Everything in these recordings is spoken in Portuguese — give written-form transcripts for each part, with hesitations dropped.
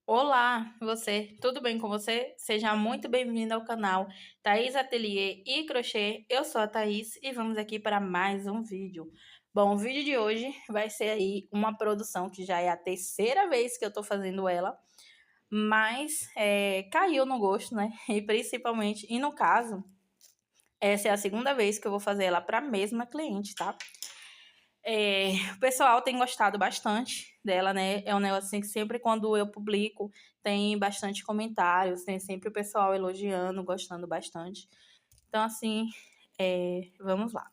Olá, você, tudo bem com você? Seja muito bem-vindo ao canal Thaís Ateliê e Crochê. Eu sou a Thaís e vamos aqui para mais um vídeo. Bom, o vídeo de hoje vai ser aí uma produção que já é a terceira vez que eu tô fazendo ela, mas caiu no gosto, né? E principalmente, e no caso, essa é a segunda vez que eu vou fazer ela para a mesma cliente, tá? O pessoal tem gostado bastante dela, né? É um negócio assim que sempre quando eu publico tem bastante comentários, tem sempre o pessoal elogiando, gostando bastante. Então, assim, vamos lá.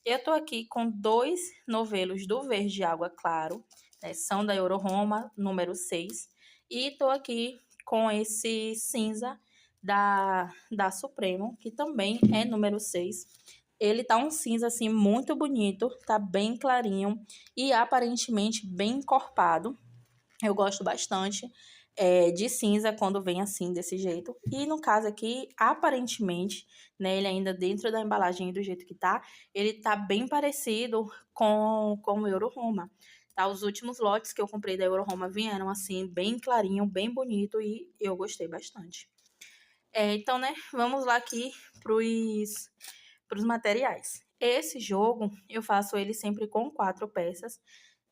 Eu tô aqui com dois novelos do Verde Água Claro, né? São da Euroroma, número 6. E tô aqui com esse cinza da Supremo, que também é número 6. Ele tá um cinza assim muito bonito, tá bem clarinho e aparentemente bem encorpado. Eu gosto bastante de cinza quando vem assim, desse jeito. E no caso aqui, aparentemente, né, ele ainda dentro da embalagem do jeito que tá, ele tá bem parecido com o Euro Roma. Tá, os últimos lotes que eu comprei da Euro Roma vieram assim, bem clarinho, bem bonito e eu gostei bastante. Então, né, vamos lá aqui pros materiais. Esse jogo, eu faço ele sempre com 4 peças,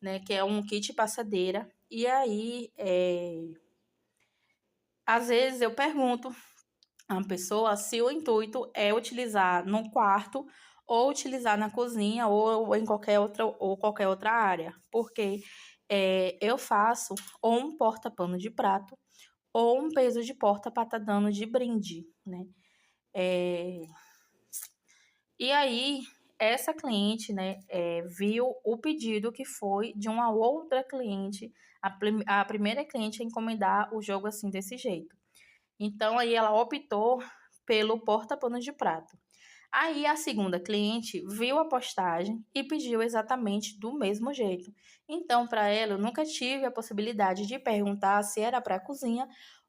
né, que é um kit passadeira. E aí, às vezes eu pergunto a uma pessoa se o intuito é utilizar no quarto ou utilizar na cozinha ou em qualquer outra área, porque eu faço ou um porta-pano de prato ou um peso de porta para estar dando de brinde, né? É, E aí, essa cliente, né, viu o pedido que foi de uma outra cliente, a primeira cliente a encomendar o jogo assim desse jeito. Então, aí ela optou pelo porta-pano de prato. Aí a segunda cliente viu a postagem e pediu exatamente do mesmo jeito. Então, para ela, eu nunca tive a possibilidade de perguntar se era para a cozinha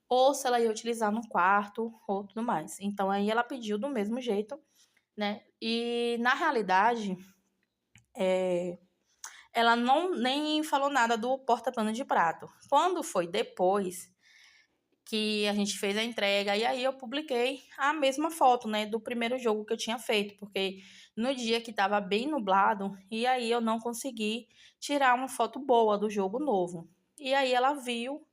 ou se ela ia utilizar no quarto ou tudo mais. Então, aí ela pediu do mesmo jeito, né? E na realidade, ela não nem falou nada do porta-pano de prato. Quando foi depois que a gente fez a entrega, e aí eu publiquei a mesma foto, né, do primeiro jogo que eu tinha feito, porque no dia que estava bem nublado, e aí eu não consegui tirar uma foto boa do jogo novo. E aí ela viu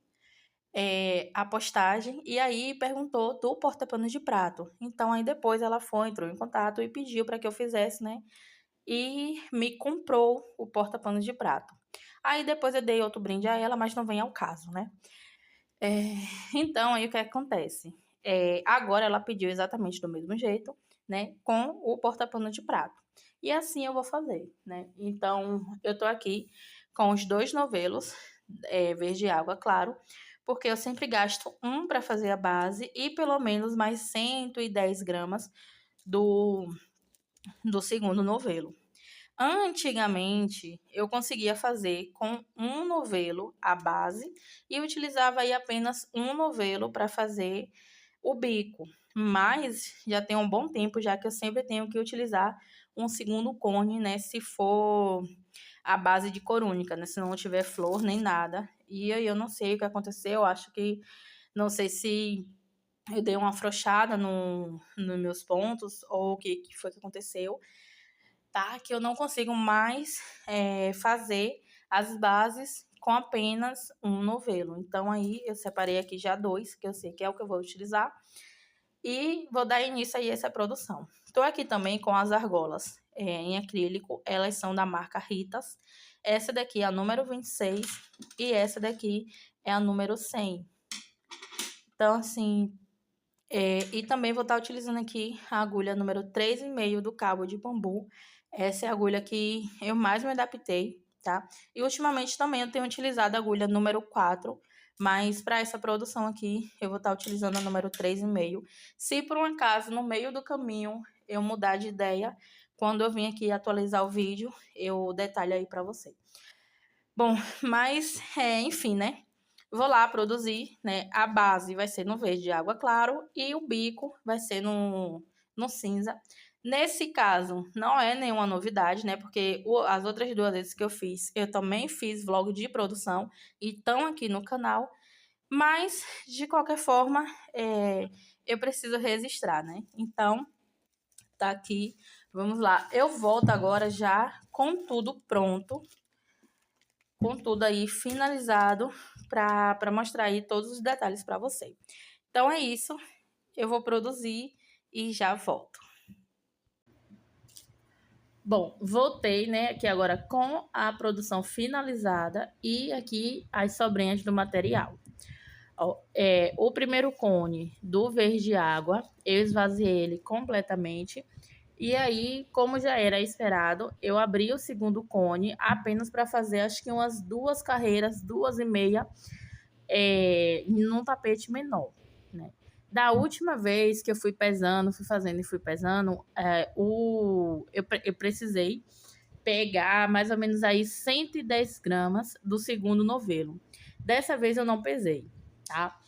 a postagem e aí perguntou do porta-pano de prato. Então aí depois ela foi, entrou em contato e pediu para que eu fizesse, né, e me comprou o porta-pano de prato. Aí depois eu dei outro brinde a ela, mas não vem ao caso, né? É, então, aí o que acontece? Agora ela pediu exatamente do mesmo jeito, né? Com o porta-pano de prato. E assim eu vou fazer, né? Então, eu tô aqui com os dois novelos, verde água, claro, porque eu sempre gasto um para fazer a base e pelo menos mais 110 gramas do, do segundo novelo. Antigamente, eu conseguia fazer com um novelo a base e utilizava aí apenas um novelo para fazer o bico. Mas já tem um bom tempo já que eu sempre tenho que utilizar um segundo cone, né, se for a base de corúnica, né, se não tiver flor nem nada. E aí eu não sei o que aconteceu, eu acho que não sei se eu dei uma afrouxada nos meus pontos ou o que foi que aconteceu, tá? Que eu não consigo mais fazer as bases com apenas um novelo. Então, aí eu separei aqui já dois, que eu sei que é o que eu vou utilizar, e vou dar início aí a essa produção. Estou aqui também com as argolas em acrílico, elas são da marca Ritas. Essa daqui é a número 26 e essa daqui é a número 100. Então, assim, e também vou estar utilizando aqui a agulha número 3,5 do cabo de bambu. Essa é a agulha que eu mais me adaptei, tá? E ultimamente também eu tenho utilizado a agulha número 4, mas para essa produção aqui eu vou estar utilizando a número 3,5. Se por um acaso no meio do caminho eu mudar de ideia, quando eu vim aqui atualizar o vídeo, eu detalho aí para você. Bom, mas enfim, né? Vou lá produzir, né? A base vai ser no verde de água claro e o bico vai ser no cinza. Nesse caso, não é nenhuma novidade, né? Porque as outras duas vezes que eu fiz, eu também fiz vlog de produção e estão aqui no canal. Mas, de qualquer forma, eu preciso registrar, né? Então, tá aqui. Vamos lá. Eu volto agora já com tudo pronto, com tudo aí finalizado, para mostrar aí todos os detalhes para você. Então, é isso. Eu vou produzir e já volto. Bom, voltei, né, aqui agora com a produção finalizada e aqui as sobrinhas do material. Ó, o primeiro cone do verde água, eu esvaziei ele completamente. E aí, como já era esperado, eu abri o segundo cone apenas para fazer, acho que umas 2 carreiras, 2,5, num tapete menor, né? Da última vez que eu fui pesando, fui fazendo e fui pesando, eu precisei pegar mais ou menos aí 110 gramas do segundo novelo. Dessa vez eu não pesei, tá?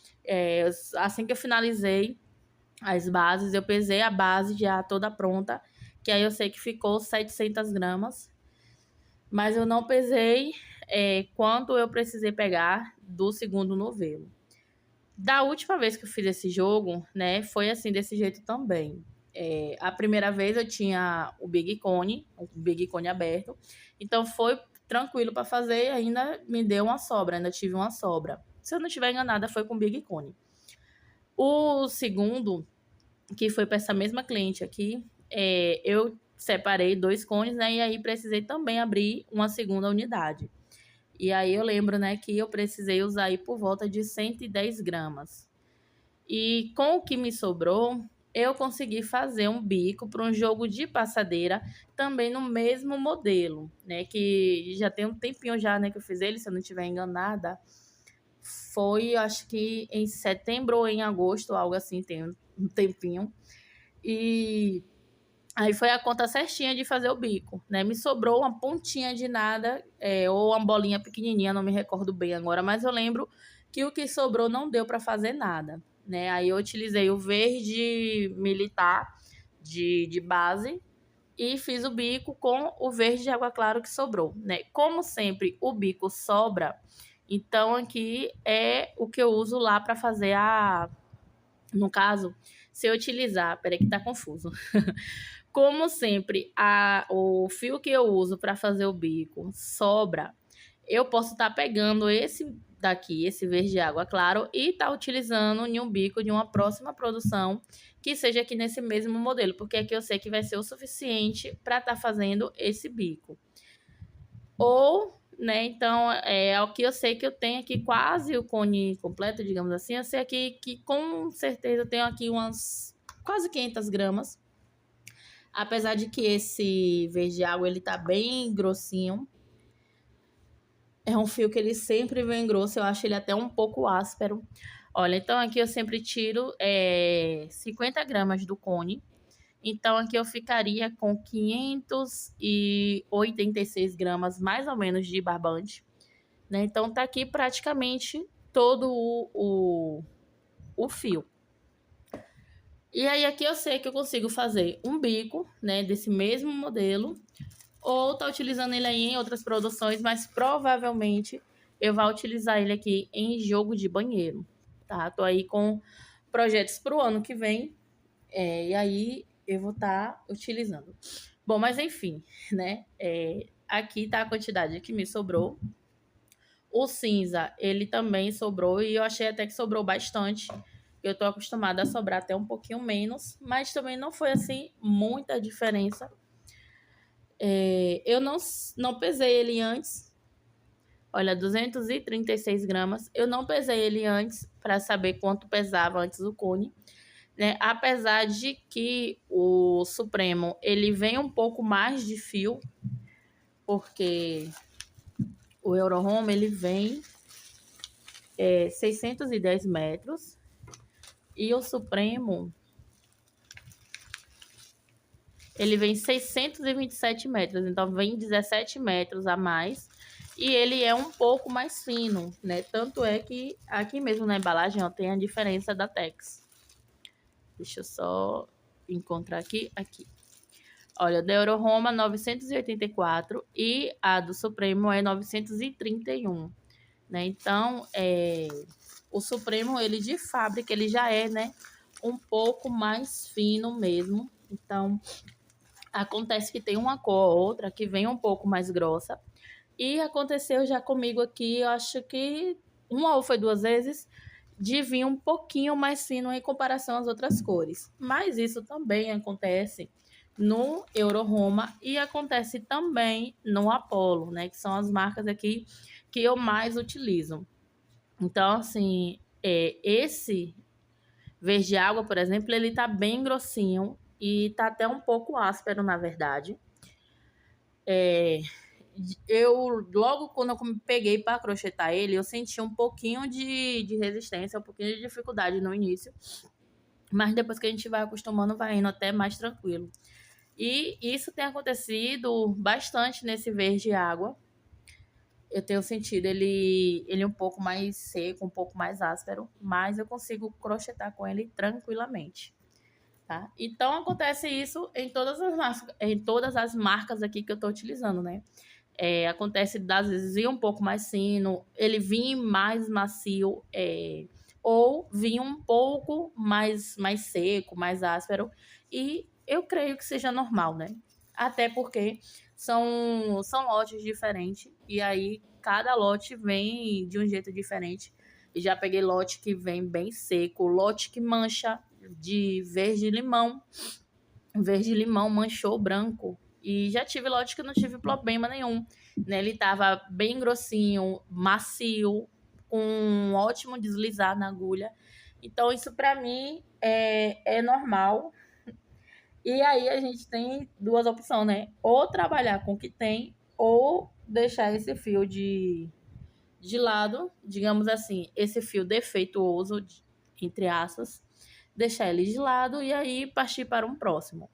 Assim que eu finalizei as bases, eu pesei a base já toda pronta, que aí eu sei que ficou 700 gramas, mas eu não pesei quanto eu precisei pegar do segundo novelo. Da última vez que eu fiz esse jogo, né, foi assim, desse jeito também. A primeira vez eu tinha o Big Cone aberto, então foi tranquilo para fazer e ainda me deu uma sobra, ainda tive uma sobra. Se eu não estiver enganada, foi com o Big Cone. O segundo, que foi para essa mesma cliente aqui, eu separei 2 cones, né, e aí precisei também abrir uma segunda unidade. E aí eu lembro, né, que eu precisei usar aí por volta de 110 gramas. E com o que me sobrou, eu consegui fazer um bico para um jogo de passadeira, também no mesmo modelo, né, que já tem um tempinho já, né, que eu fiz ele, se eu não estiver enganada. Foi, acho que em setembro ou em agosto, algo assim, tem um tempinho. E aí foi a conta certinha de fazer o bico, né? Me sobrou uma pontinha de nada, ou uma bolinha pequenininha, não me recordo bem agora, mas eu lembro que o que sobrou não deu para fazer nada, né? Aí eu utilizei o verde militar de base e fiz o bico com o verde de água claro que sobrou, né? Como sempre, o bico sobra, então aqui é o que eu uso lá para fazer no caso, se eu utilizar, peraí que tá confuso. Como sempre, o fio que eu uso para fazer o bico sobra, eu posso estar pegando esse daqui, esse verde água claro, e estar utilizando em um bico de uma próxima produção que seja aqui nesse mesmo modelo, porque aqui eu sei que vai ser o suficiente para estar fazendo esse bico. Ou, né, então, o que eu sei que eu tenho aqui quase o cone completo, digamos assim, eu sei aqui que com certeza eu tenho aqui umas quase 500 gramas. Apesar de que esse verde água, ele tá bem grossinho. É um fio que ele sempre vem grosso, eu acho ele até um pouco áspero. Olha, então aqui eu sempre tiro 50 gramas do cone. Então aqui eu ficaria com 586 gramas, mais ou menos, de barbante, né? Então tá aqui praticamente todo o fio. E aí aqui eu sei que eu consigo fazer um bico, né, desse mesmo modelo, ou tá utilizando ele aí em outras produções, mas provavelmente eu vou utilizar ele aqui em jogo de banheiro, tá? Tô aí com projetos pro ano que vem, e aí eu vou estar utilizando. Bom, mas enfim, né? Aqui tá a quantidade que me sobrou. O cinza, ele também sobrou e eu achei até que sobrou bastante. Eu tô acostumada a sobrar até um pouquinho menos, mas também não foi assim muita diferença. Eu não pesei ele antes. Olha, 236 gramas. Eu não pesei ele antes para saber quanto pesava antes o cone, né? Apesar de que o Supremo ele vem um pouco mais de fio, porque o Euro Home ele vem 610 metros e o Supremo ele vem 627 metros, então vem 17 metros a mais. E ele é um pouco mais fino, né? Tanto é que aqui mesmo na embalagem, ó, tem a diferença da Tex. Deixa eu só encontrar aqui. Olha, da Euro Roma 984 e a do Supremo é 931, né? Então, O Supremo, ele de fábrica, ele já é, né, um pouco mais fino mesmo. Então, acontece que tem uma cor ou outra que vem um pouco mais grossa. E aconteceu já comigo aqui, eu acho que uma ou foi duas vezes, de vir um pouquinho mais fino em comparação às outras cores. Mas isso também acontece no Euro Roma e acontece também no Apollo, né? Que são as marcas aqui que eu mais utilizo. Então, assim, esse verde água, por exemplo, ele tá bem grossinho e tá até um pouco áspero, na verdade. Eu, logo quando eu peguei para crochetar ele, eu senti um pouquinho de resistência, um pouquinho de dificuldade no início. Mas depois que a gente vai acostumando, vai indo até mais tranquilo. E isso tem acontecido bastante nesse verde água. Eu tenho sentido ele um pouco mais seco, um pouco mais áspero, mas eu consigo crochetar com ele tranquilamente, tá? Então acontece isso em todas as marcas aqui que eu tô utilizando, né? Acontece às vezes vir um pouco mais fino, ele vir mais macio, ou vir um pouco mais seco, mais áspero, e eu creio que seja normal, né? Até porque são lotes diferentes, e aí cada lote vem de um jeito diferente. E já peguei lote que vem bem seco, lote que mancha de verde-limão. Verde-limão manchou branco. E já tive lote que não tive problema nenhum, né? Ele tava bem grossinho, macio, com um ótimo deslizar na agulha. Então, isso para mim é normal. E aí a gente tem duas opções, né? Ou trabalhar com o que tem, ou deixar esse fio de lado, digamos assim, esse fio defeituoso, entre aspas, deixar ele de lado e aí partir para um próximo.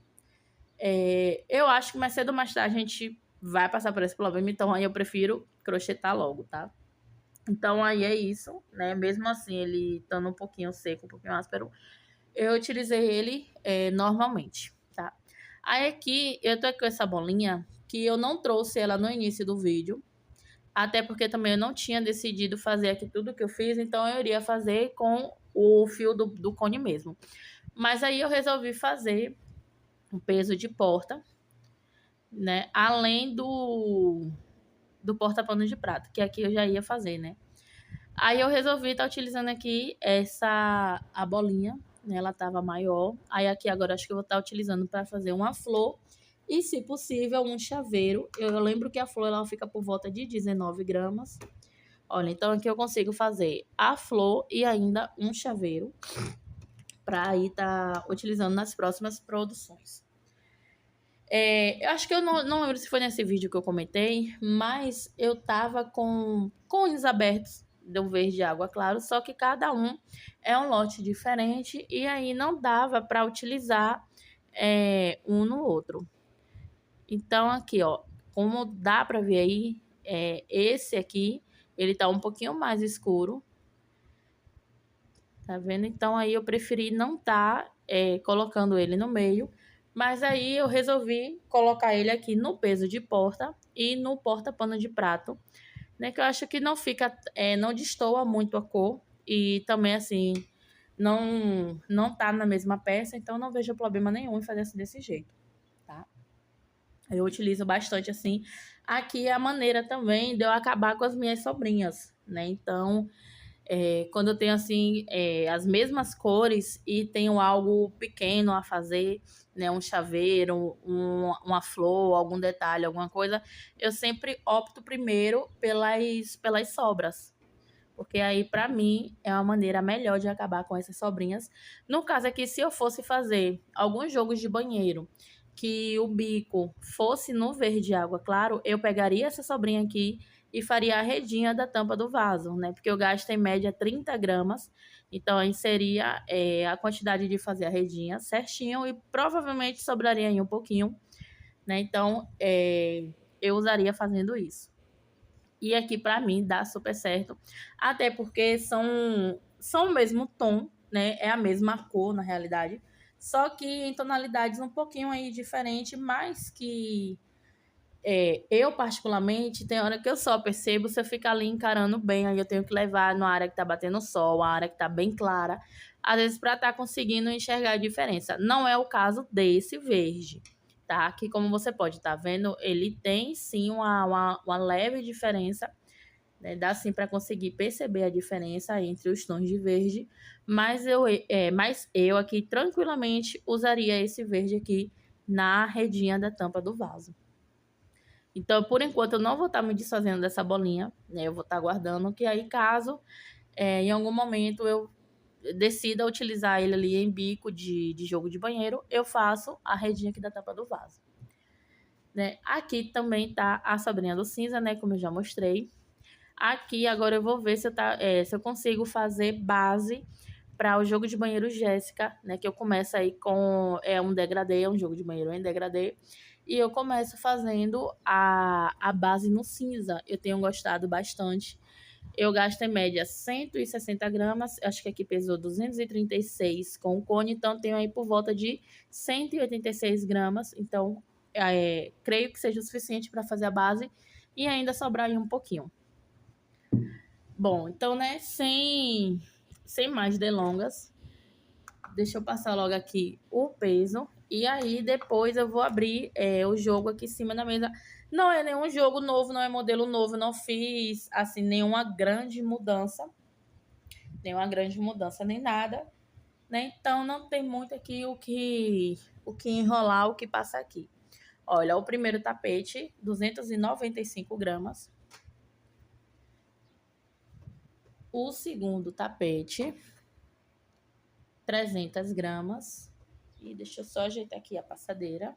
Eu acho que mais cedo ou mais tarde a gente vai passar por esse problema, então aí eu prefiro crochetar logo, tá? Então aí é isso, né? Mesmo assim, ele estando um pouquinho seco, um pouquinho áspero, eu utilizei ele normalmente, tá? Aí aqui eu tô com essa bolinha que eu não trouxe ela no início do vídeo, até porque também eu não tinha decidido fazer aqui tudo que eu fiz, então eu iria fazer com o fio do cone mesmo. Mas aí eu resolvi fazer um peso de porta, né? Além do porta-pano de prato, que aqui eu já ia fazer, né? Aí eu resolvi estar utilizando aqui a bolinha, né? Ela tava maior. Aí aqui agora acho que eu vou estar utilizando para fazer uma flor e, se possível, um chaveiro. Eu lembro que a flor ela fica por volta de 19 gramas. Olha, então aqui eu consigo fazer a flor e ainda um chaveiro para aí estar utilizando nas próximas produções. Eu acho que eu não lembro se foi nesse vídeo que eu comentei, mas eu tava com cones abertos do verde água claro, só que cada um é um lote diferente e aí não dava para utilizar um no outro. Então aqui, ó, como dá para ver aí, esse aqui, ele tá um pouquinho mais escuro, tá vendo? Então aí eu preferi não colocando ele no meio, mas aí eu resolvi colocar ele aqui no peso de porta e no porta-pano de prato, né? Que eu acho que não fica, não destoa muito a cor e também assim não tá na mesma peça, então não vejo problema nenhum em fazer assim desse jeito, tá? Eu utilizo bastante assim. Aqui é a maneira também de eu acabar com as minhas sobrinhas, né? Então quando eu tenho assim as mesmas cores e tenho algo pequeno a fazer, né, um chaveiro, uma flor, algum detalhe, alguma coisa, eu sempre opto primeiro pelas sobras, porque aí para mim é uma maneira melhor de acabar com essas sobrinhas. No caso aqui, se eu fosse fazer alguns jogos de banheiro que o bico fosse no verde água claro, eu pegaria essa sobrinha aqui e faria a redinha da tampa do vaso, né? Porque eu gasto em média 30 gramas, então aí seria a quantidade de fazer a redinha certinho e provavelmente sobraria aí um pouquinho, né? Então eu usaria fazendo isso. E aqui para mim dá super certo, até porque são o mesmo tom, né? É a mesma cor na realidade, só que em tonalidades um pouquinho aí diferente, mas que Eu, particularmente, tem hora que eu só percebo se eu ficar ali encarando bem, aí eu tenho que levar numa área que tá batendo sol, uma área que tá bem clara, às vezes para estar conseguindo enxergar a diferença. Não é o caso desse verde, tá? Que como você pode estar vendo, ele tem sim uma leve diferença, né? Dá sim para conseguir perceber a diferença entre os tons de verde, mas eu aqui tranquilamente usaria esse verde aqui na redinha da tampa do vaso. Então, por enquanto, eu não vou estar me desfazendo dessa bolinha, né? Eu vou estar guardando, que aí caso em algum momento eu decida utilizar ele ali em bico de jogo de banheiro, eu faço a redinha aqui da tampa do vaso. Né? Aqui também tá a sobrinha do cinza, né? Como eu já mostrei. Aqui agora eu vou ver se eu consigo fazer base para o jogo de banheiro Jéssica, né? Que eu começo aí com um degradê, um jogo de banheiro em degradê. E eu começo fazendo a base no cinza. Eu tenho gostado bastante. Eu gasto em média 160 gramas. Acho que aqui pesou 236 com o cone. Então, tenho aí por volta de 186 gramas. Então, creio que seja o suficiente para fazer a base. E ainda sobrar aí um pouquinho. Bom, então, né, sem mais delongas, deixa eu passar logo aqui o peso. E aí, depois eu vou abrir o jogo aqui em cima da mesa. Não é nenhum jogo novo, não é modelo novo. Não fiz, assim, nenhuma grande mudança. Nem nada. Né? Então, não tem muito aqui o que enrolar, o que passar aqui. Olha, o primeiro tapete, 295 gramas. O segundo tapete, 300 gramas. E deixa eu só ajeitar aqui a passadeira.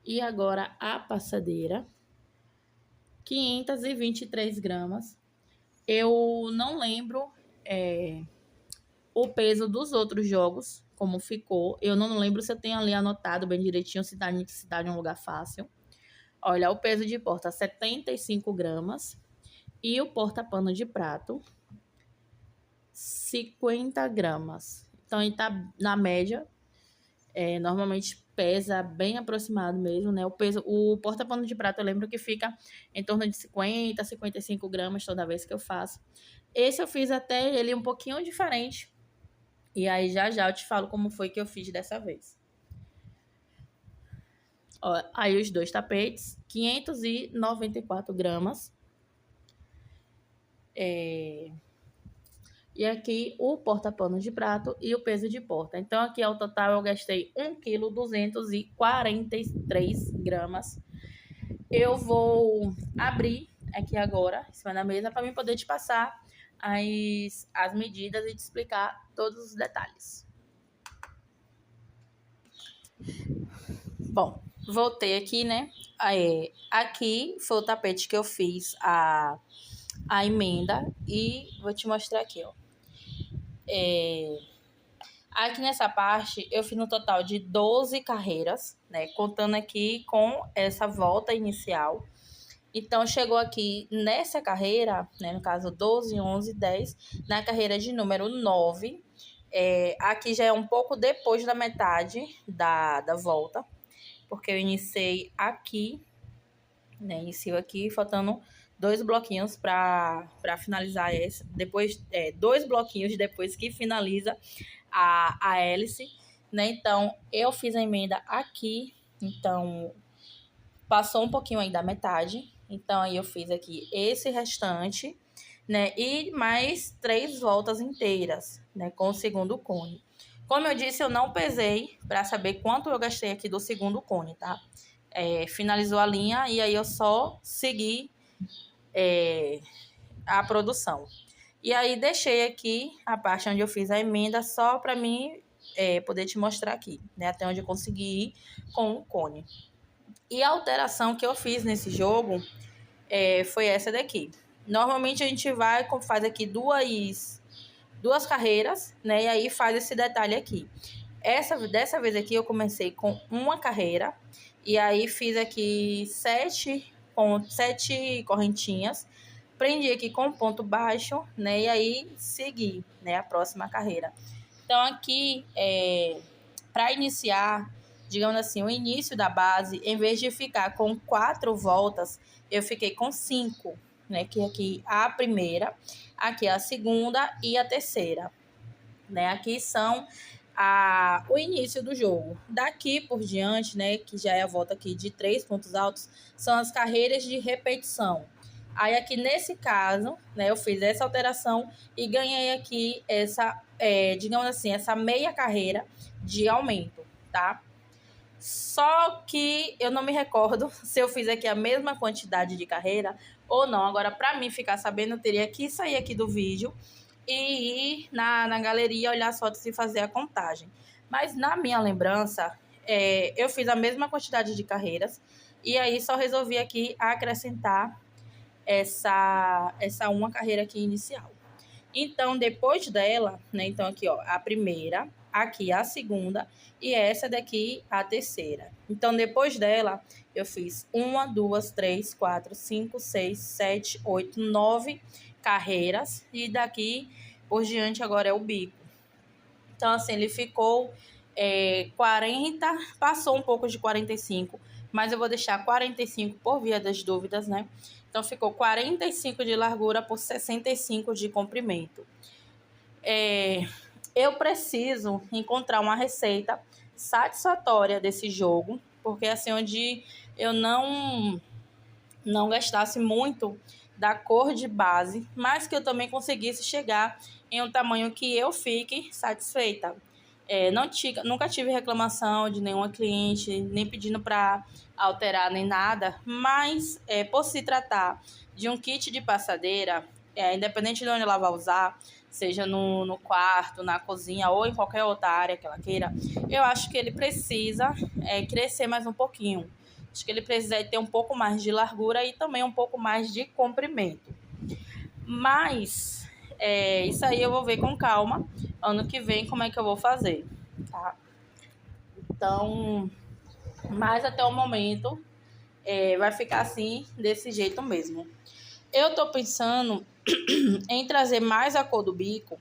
E agora a passadeira, 523 gramas. Eu não lembro o peso dos outros jogos, como ficou. Eu não lembro se eu tenho ali anotado bem direitinho, se tá em um lugar fácil. Olha, o peso de porta, 75 gramas. E o porta-pano de prato, 50 gramas. Então, ele tá na média. Normalmente pesa bem aproximado mesmo, né? O porta-pano de prato eu lembro que fica em torno de 50, 55 gramas toda vez que eu faço. Esse eu fiz até ele um pouquinho diferente. E aí já eu te falo como foi que eu fiz dessa vez. Ó, aí os dois tapetes, 594 gramas. E aqui o porta-pano de prato e o peso de porta. Então, aqui ao total eu gastei 1,243 kg. Eu vou abrir aqui agora, em cima da mesa, para mim poder te passar as medidas e te explicar todos os detalhes. Bom, voltei aqui, né? Aqui foi o tapete que eu fiz a emenda e vou te mostrar aqui, ó. Aqui nessa parte, eu fiz no total de 12 carreiras, né? Contando aqui com essa volta inicial. Então, chegou aqui nessa carreira, né? No caso, 12, 11, 10. Na carreira de número 9. Aqui já é um pouco depois da metade da volta. Porque eu iniciei aqui, né? Inicio aqui, faltando 2 bloquinhos para finalizar essa. Depois, 2 bloquinhos depois que finaliza a hélice, né? Então, eu fiz a emenda aqui, então, passou um pouquinho aí da metade. Então, aí eu fiz aqui esse restante, né? E mais 3 voltas inteiras, né? Com o segundo cone. Como eu disse, eu não pesei para saber quanto eu gastei aqui do segundo cone, tá? Finalizou a linha e aí eu só segui a produção. E aí, deixei aqui a parte onde eu fiz a emenda só para mim poder te mostrar aqui, né? Até onde eu consegui ir com o cone. E a alteração que eu fiz nesse jogo foi essa daqui. Normalmente a gente faz aqui duas carreiras, né? E aí faz esse detalhe aqui. Dessa vez aqui eu comecei com uma carreira e aí fiz aqui 7 correntinhas. Prendi aqui com ponto baixo, né? E aí segui, né? A próxima carreira. Então, aqui, para iniciar, digamos assim, o início da base, em vez de ficar com 4 voltas, eu fiquei com 5, né? Que aqui a primeira, aqui a segunda e a terceira, né? Aqui são o início do jogo. Daqui por diante, né, que já é a volta aqui de 3 pontos altos, são as carreiras de repetição. Aí aqui nesse caso, né, eu fiz essa alteração e ganhei aqui essa, digamos assim, essa meia carreira de aumento, tá? Só que eu não me recordo se eu fiz aqui a mesma quantidade de carreira ou não. Agora, para mim ficar sabendo, eu teria que sair aqui do vídeo e ir na galeria, olhar as fotos e fazer a contagem. Mas na minha lembrança, eu fiz a mesma quantidade de carreiras e aí só resolvi aqui acrescentar essa uma carreira aqui inicial. Então, depois dela, né? Então, aqui, ó, a primeira, aqui a segunda e essa daqui a terceira. Então, depois dela, eu fiz 1, 2, 3, 4, 5, 6, 7, 8, 9 carreiras. E daqui por diante agora é o bico. Então, assim, ele ficou 40, passou um pouco de 45, mas eu vou deixar 45 por via das dúvidas, né? Então, ficou 45 de largura por 65 de comprimento. Eu preciso encontrar uma receita satisfatória desse jogo, porque assim, onde eu não gastasse muito da cor de base, mas que eu também conseguisse chegar em um tamanho que eu fique satisfeita. Nunca tive reclamação de nenhuma cliente, nem pedindo para alterar nem nada, mas por se tratar de um kit de passadeira, independente de onde ela vai usar, seja no quarto, na cozinha ou em qualquer outra área que ela queira, eu acho que ele precisa crescer mais um pouquinho. Acho que ele precisa ter um pouco mais de largura e também um pouco mais de comprimento. Mas isso aí eu vou ver com calma ano que vem como é que eu vou fazer, tá? Então, mas até o momento vai ficar assim, desse jeito mesmo. Eu tô pensando em trazer mais a cor do bico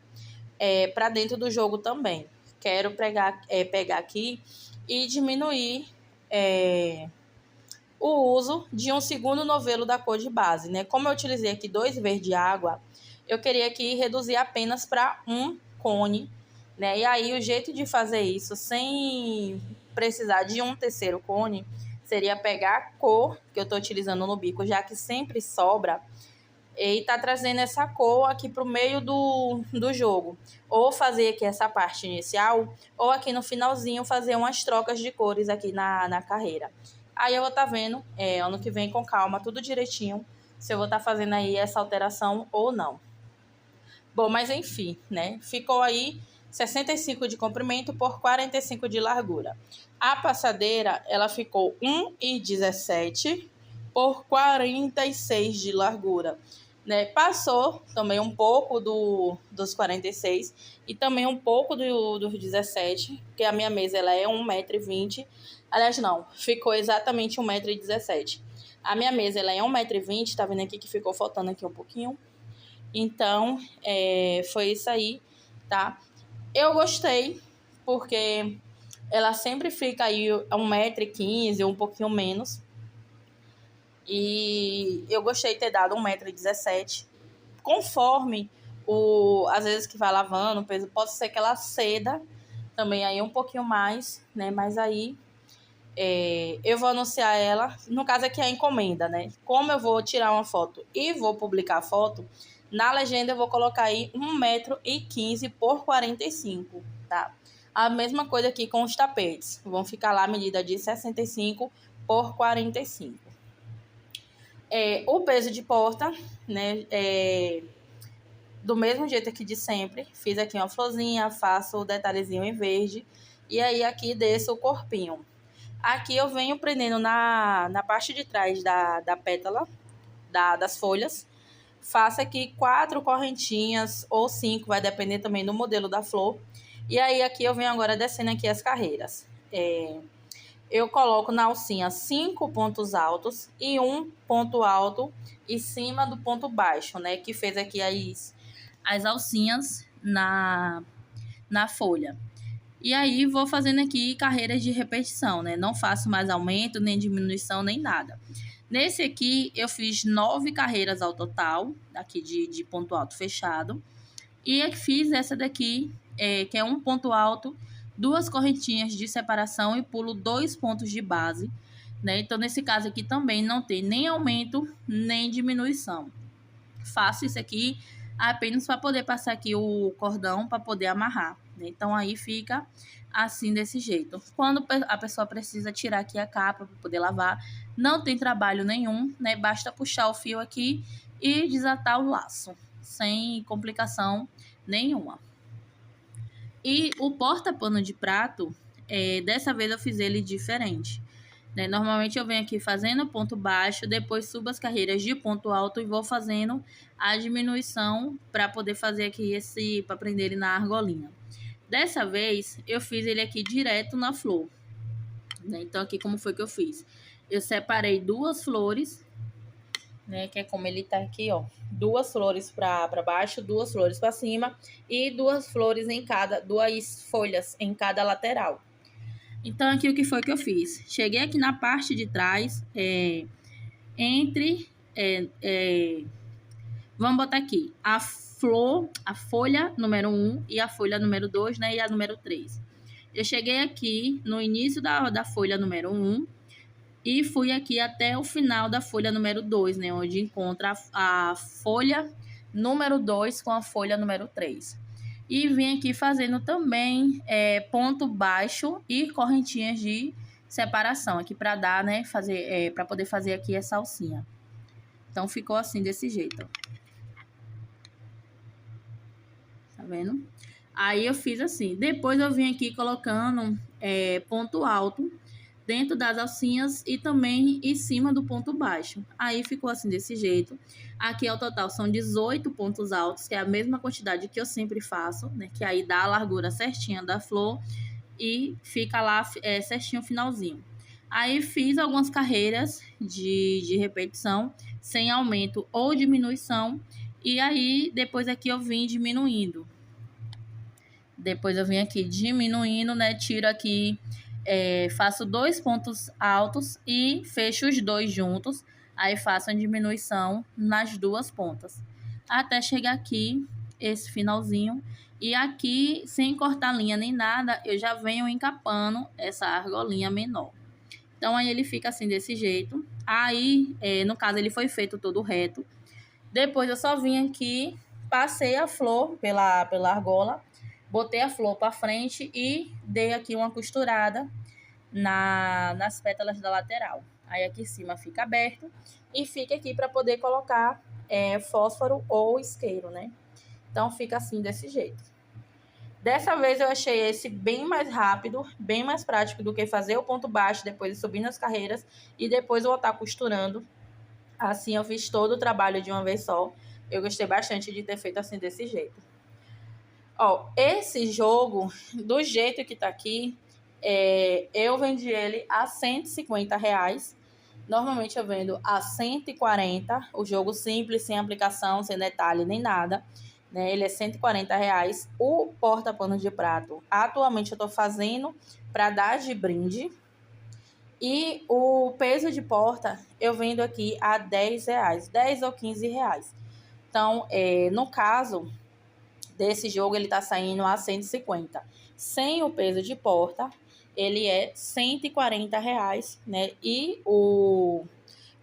para dentro do jogo também. Quero pegar aqui e diminuir o uso de um segundo novelo da cor de base, né? Como eu utilizei aqui 2 verde água, eu queria aqui reduzir apenas para um cone, né? E aí o jeito de fazer isso sem precisar de um terceiro cone seria pegar a cor que eu estou utilizando no bico, já que sempre sobra, e tá trazendo essa cor aqui para o meio do jogo. Ou fazer aqui essa parte inicial, ou aqui no finalzinho fazer umas trocas de cores aqui na carreira. Aí eu vou estar vendo, ano que vem com calma, tudo direitinho, se eu vou estar fazendo aí essa alteração ou não. Bom, mas enfim, né? Ficou aí 65 de comprimento por 45 de largura. A passadeira, ela ficou 1,17 por 46 de largura. Né? Passou também um pouco dos 46 e também um pouco dos 17, porque a minha mesa ela é 1,20 m. Aliás, não, ficou exatamente 1,17 m. A minha mesa ela é 1,20 m, tá vendo aqui que ficou faltando aqui um pouquinho. Então, foi isso aí, tá? Eu gostei, porque ela sempre fica aí a 1,15 m ou um pouquinho menos. E eu gostei de ter dado 1,17 m. Conforme às vezes que vai lavando, pode ser que ela ceda também aí um pouquinho mais, né? Mas aí eu vou anunciar ela, no caso aqui é a encomenda, né? Como eu vou tirar uma foto e vou publicar a foto, na legenda eu vou colocar aí 1,15 m por 45, tá? A mesma coisa aqui com os tapetes. Vão ficar lá a medida de 65 por 45. O peso de porta, né? Do mesmo jeito aqui de sempre. Fiz aqui uma florzinha, faço o detalhezinho em verde. E aí aqui desço o corpinho. Aqui eu venho prendendo na parte de trás da pétala, das folhas. Faço aqui 4 correntinhas ou 5, vai depender também do modelo da flor. E aí aqui eu venho agora descendo aqui as carreiras. Eu coloco na alcinha 5 pontos altos e 1 ponto alto em cima do ponto baixo, né? Que fez aqui as alcinhas na folha. E aí vou fazendo aqui carreiras de repetição, né? Não faço mais aumento, nem diminuição, nem nada. Nesse aqui eu fiz 9 carreiras ao total, aqui de ponto alto fechado. E fiz essa daqui, que é um ponto alto, 2 correntinhas de separação e pulo 2 pontos de base, né? Então, nesse caso aqui também não tem nem aumento, nem diminuição. Faço isso aqui apenas para poder passar aqui o cordão para poder amarrar, né? Então, aí fica assim, desse jeito. Quando a pessoa precisa tirar aqui a capa para poder lavar, não tem trabalho nenhum, né? Basta puxar o fio aqui e desatar o laço, sem complicação nenhuma. E o porta-pano de prato, dessa vez eu fiz ele diferente, né? Normalmente eu venho aqui fazendo ponto baixo, depois subo as carreiras de ponto alto e vou fazendo a diminuição para poder fazer aqui para prender ele na argolinha. Dessa vez eu fiz ele aqui direto na flor, né? Então aqui como foi que eu fiz? Eu separei 2 flores, né, que é como ele tá aqui, ó. 2 flores para baixo, 2 flores para cima e 2 flores em cada, 2 folhas em cada lateral. Então, aqui o que foi que eu fiz? Cheguei aqui na parte de trás, vamos botar aqui a folha número 1 e a folha número 2, né, e a número 3. Eu cheguei aqui no início da folha número 1, e fui aqui até o final da folha número 2, né? Onde encontra a folha número 2 com a folha número 3. E vim aqui fazendo também ponto baixo e correntinhas de separação. Aqui para dar, né? Para poder fazer aqui essa alcinha. Então, ficou assim, desse jeito, ó. Tá vendo? Aí, eu fiz assim. Depois, eu vim aqui colocando ponto alto dentro das alcinhas e também em cima do ponto baixo. Aí ficou assim, desse jeito. Aqui ao total são 18 pontos altos, que é a mesma quantidade que eu sempre faço, né? Que aí dá a largura certinha da flor e fica lá certinho o finalzinho. Aí fiz algumas carreiras de repetição sem aumento ou diminuição. E aí depois aqui eu vim diminuindo. Depois eu vim aqui diminuindo, né? Tiro aqui... faço 2 pontos altos e fecho os 2 juntos. Aí faço a diminuição nas 2 pontas. Até chegar aqui, esse finalzinho. E aqui, sem cortar linha nem nada, eu já venho encapando essa argolinha menor. Então, aí ele fica assim, desse jeito. Aí, no caso, ele foi feito todo reto. Depois eu só vim aqui, passei a flor pela argola. Botei a flor para frente e dei aqui uma costurada nas pétalas da lateral. Aí aqui em cima fica aberto e fica aqui para poder colocar fósforo ou isqueiro, né? Então fica assim, desse jeito. Dessa vez eu achei esse bem mais rápido, bem mais prático do que fazer o ponto baixo, depois subir nas carreiras e depois voltar costurando. Assim eu fiz todo o trabalho de uma vez só. Eu gostei bastante de ter feito assim, desse jeito. Ó, esse jogo, do jeito que tá aqui, eu vendi ele a R$150. Normalmente eu vendo a 140. O jogo simples, sem aplicação, sem detalhe, nem nada, né? Ele é R$140. O porta-pano de prato, atualmente eu tô fazendo para dar de brinde. E o peso de porta, eu vendo aqui a R$10, 10 ou R$15. Então, no caso... desse jogo, ele tá saindo a 150. Sem o peso de porta, ele é R$140, né? E o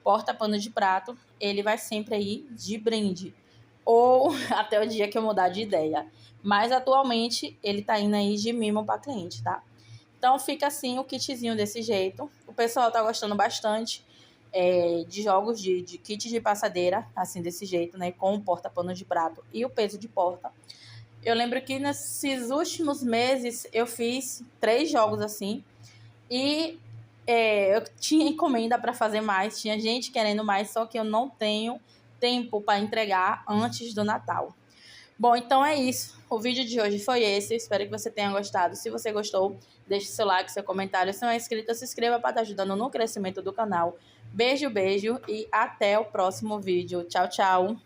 porta-pano de prato, ele vai sempre aí de brinde. Ou até o dia que eu mudar de ideia. Mas atualmente, ele tá indo aí de mimo para cliente, tá? Então, fica assim o kitzinho desse jeito. O pessoal tá gostando bastante de jogos de kit de passadeira, assim, desse jeito, né? Com o porta-pano de prato e o peso de porta. Eu lembro que nesses últimos meses eu fiz 3 jogos assim. E eu tinha encomenda para fazer mais, tinha gente querendo mais, só que eu não tenho tempo para entregar antes do Natal. Bom, então é isso. O vídeo de hoje foi esse. Espero que você tenha gostado. Se você gostou, deixe seu like, seu comentário. Se não é inscrito, se inscreva para estar ajudando no crescimento do canal. Beijo, beijo e até o próximo vídeo. Tchau, tchau.